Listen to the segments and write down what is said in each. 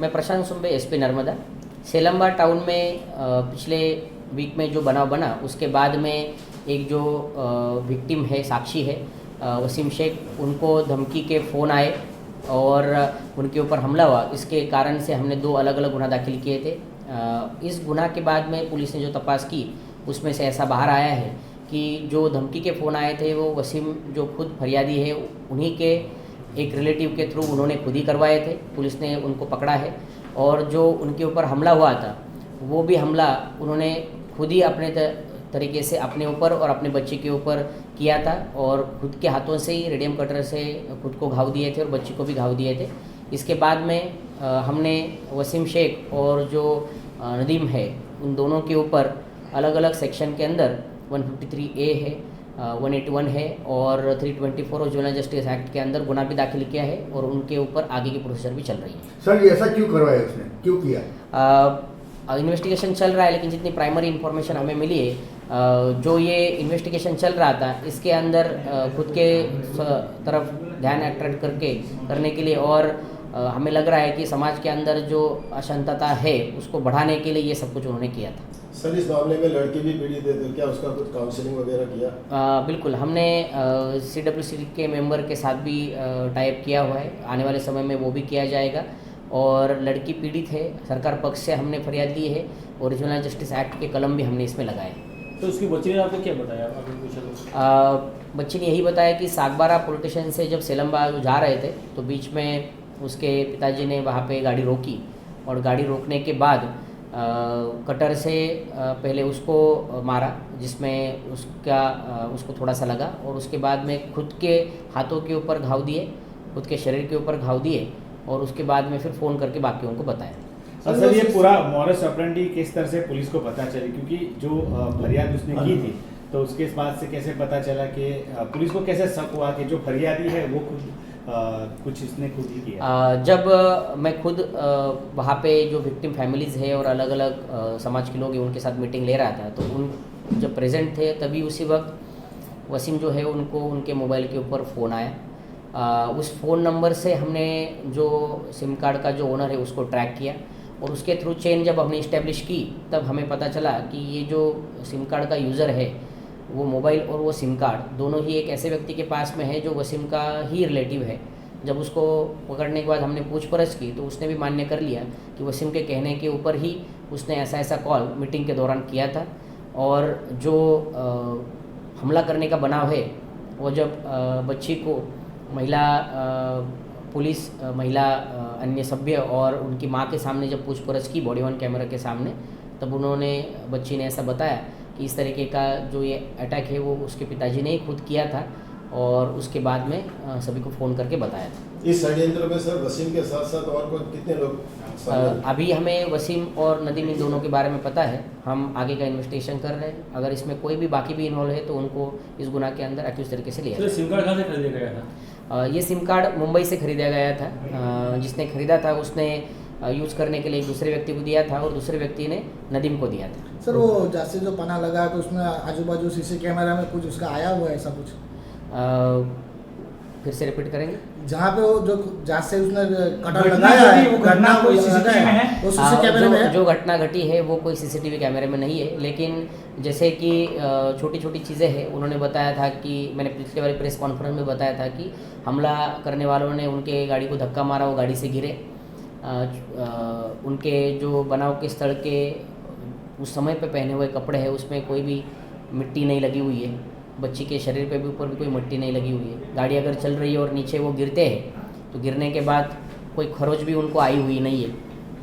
मैं प्रशांत सुंबे SP Narmada. सेलम्बा town में पिछले वीक में जो बनाव बना उसके बाद में एक जो विक्टिम है, साक्षी है वसीम शेख, उनको धमकी के फ़ोन आए और उनके ऊपर हमला हुआ। इसके कारण से हमने 2 अलग अलग गुना दाखिल किए थे। इस गुना के बाद में पुलिस ने जो तपास की उसमें से ऐसा बाहर आया है कि जो धमकी के फ़ोन आए थे वो वसीम जो खुद फरियादी है उन्हीं के एक रिलेटिव के थ्रू उन्होंने खुद ही करवाए थे। पुलिस ने उनको पकड़ा है और जो उनके ऊपर हमला हुआ था वो भी हमला उन्होंने खुद ही अपने तरीके से अपने ऊपर और अपने बच्चे के ऊपर किया था और खुद के हाथों से ही रेडियम कटर से खुद को घाव दिए थे और बच्ची को भी घाव दिए थे। इसके बाद में हमने वसीम शेख और जो नदीम है उन दोनों के ऊपर अलग अलग सेक्शन के अंदर 153A है, 181 है और 324 और जुवेनाइल जस्टिस एक्ट के अंदर गुना भी दाखिल किया है और उनके ऊपर आगे की प्रोसीजर भी चल रही है। सर, ये ऐसा क्यों करवाया उसने, क्यों किया? इन्वेस्टिगेशन चल रहा है, लेकिन जितनी प्राइमरी इन्फॉर्मेशन हमें मिली है, जो ये इन्वेस्टिगेशन चल रहा था इसके अंदर खुद के तरफ ध्यान अट्रैक्ट करने के लिए और हमें लग रहा है कि समाज के अंदर जो अशांतता है उसको बढ़ाने के लिए ये सब कुछ उन्होंने किया था। सर, इस मामले में लड़की भी पीड़ित है, तो क्या उसका कुछ काउंसलिंग वगैरह किया? बिल्कुल, हमने CWC के मेंबर के साथ भी टाइप किया हुआ है। आने वाले समय में वो भी किया जाएगा और लड़की पीड़ित है, सरकार पक्ष से हमने फरियाद दी है और जुवेनाइल जस्टिस एक्ट के कलम भी हमने इसमें लगाए। तो उसकी बच्ची ने आपको क्या बताया? अभी पूछा बच्ची ने यही बताया कि सागबारा पुलिस स्टेशन से जब सेलम्बा जा रहे थे तो बीच में उसके पिताजी ने वहाँ पे गाड़ी रोकी और गाड़ी रोकने के बाद कटर से पहले उसको मारा, जिसमें उसको थोड़ा सा लगा और उसके बाद में खुद के हाथों के ऊपर घाव दिए, खुद के शरीर के ऊपर घाव दिए और उसके बाद में फिर फ़ोन करके बाकियों को बताया। सर, ये पूरा मॉडस ऑपरेंडी किस तरह से पुलिस को पता चली? क्योंकि जो फरियाद उसने की थी तो उसके बाद से कैसे पता चला कि पुलिस को कैसे शक हुआ कि जो फरियादी है वो कुछ इसने खुद ही किया? जब मैं खुद वहाँ पे जो विक्टिम फैमिलीज़ है और अलग अलग समाज के लोग हैं उनके साथ मीटिंग ले रहा था तो उन जब प्रेजेंट थे तभी उसी वक्त वसीम जो है उनको उनके मोबाइल के ऊपर फ़ोन आया। उस फ़ोन नंबर से हमने जो सिम कार्ड का जो ओनर है उसको ट्रैक किया और उसके थ्रू चेन जब हमने इस्टेब्लिश की तब हमें पता चला कि ये जो सिम कार्ड का यूज़र है वो मोबाइल और वो सिम कार्ड दोनों ही एक ऐसे व्यक्ति के पास में है जो वसीम का ही रिलेटिव है। जब उसको पकड़ने के बाद हमने पूछपरछ की तो उसने भी मान्य कर लिया कि वसीम के कहने के ऊपर ही उसने ऐसा कॉल मीटिंग के दौरान किया था और जो हमला करने का बनाव है वो जब बच्ची को पुलिस महिला अन्य सभ्य और उनकी माँ के सामने जब पूछपरछ की बॉडी वन कैमरा के सामने तब बच्ची ने ऐसा बताया कि इस तरीके का जो ये अटैक है वो उसके पिताजी ने ही खुद किया था और उसके बाद में सभी को फ़ोन करके बताया था। इस षड्यंत्र में सर वसीम के साथ साथ और कितने लोग? अभी हमें वसीम और नदीम इन दोनों के बारे में पता है, हम आगे का इन्वेस्टिगेशन कर रहे हैं। अगर इसमें कोई भी बाकी भी इन्वॉल्व है तो उनको इस गुना के अंदर एक्यूज तरीके से लिया जाए। सिम कार्ड कहाँ से खरीदा गया था? ये सिम कार्ड मुंबई से खरीदा गया था। जिसने खरीदा था उसने यूज़ करने के लिए एक दूसरे व्यक्ति को दिया था और दूसरे व्यक्ति ने नदीम को दिया था। सर, वो जैसे जो पना लगा तो उसमें आजू बाजू सीसी कैमरा में कुछ उसका आया हुआ है, ऐसा कुछ? फिर से रिपीट करेंगे? जहाँ पे वो जो जहाँ से उसने कटर लगाया है वो घटना कोई सीसीटीवी में है? वो सीसी कैमरे में है? जो घटना घटी है वो कोई सीसीटीवी कैमरे में नहीं है, लेकिन जैसे कि छोटी छोटी चीज़ें हैं। उन्होंने बताया था कि मैंने पिछले वाली प्रेस कॉन्फ्रेंस में बताया था कि हमला करने वालों ने उनके गाड़ी को धक्का मारा, वो गाड़ी से गिरे। उनके जो बनाव के स्थल के उस समय पे पहने हुए कपड़े हैं उसमें कोई भी मिट्टी नहीं लगी हुई है, बच्ची के शरीर पे भी ऊपर भी कोई मिट्टी नहीं लगी हुई है। गाड़ी अगर चल रही है और नीचे वो गिरते हैं तो गिरने के बाद कोई खरोच भी उनको आई हुई नहीं है।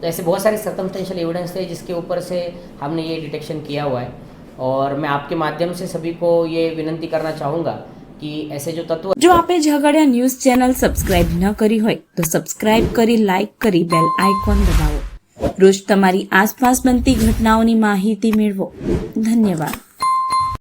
तो ऐसे बहुत सारे सर्कमस्टेंशियल एविडेंस थे जिसके ऊपर से हमने ये डिटेक्शन किया हुआ है और मैं आपके माध्यम से सभी को ये विनंती करना चाहूँगा कि ऐसे जो तत्व जो आपे झगड़िया न्यूज चैनल सब्सक्राइब न करी होय तो सब्सक्राइब करी, लाइक करी, बेल आइकॉन दबाવો। रोज तमारी आसपास बनती घटनाओनी माहिती मेळवो। धन्यवाद।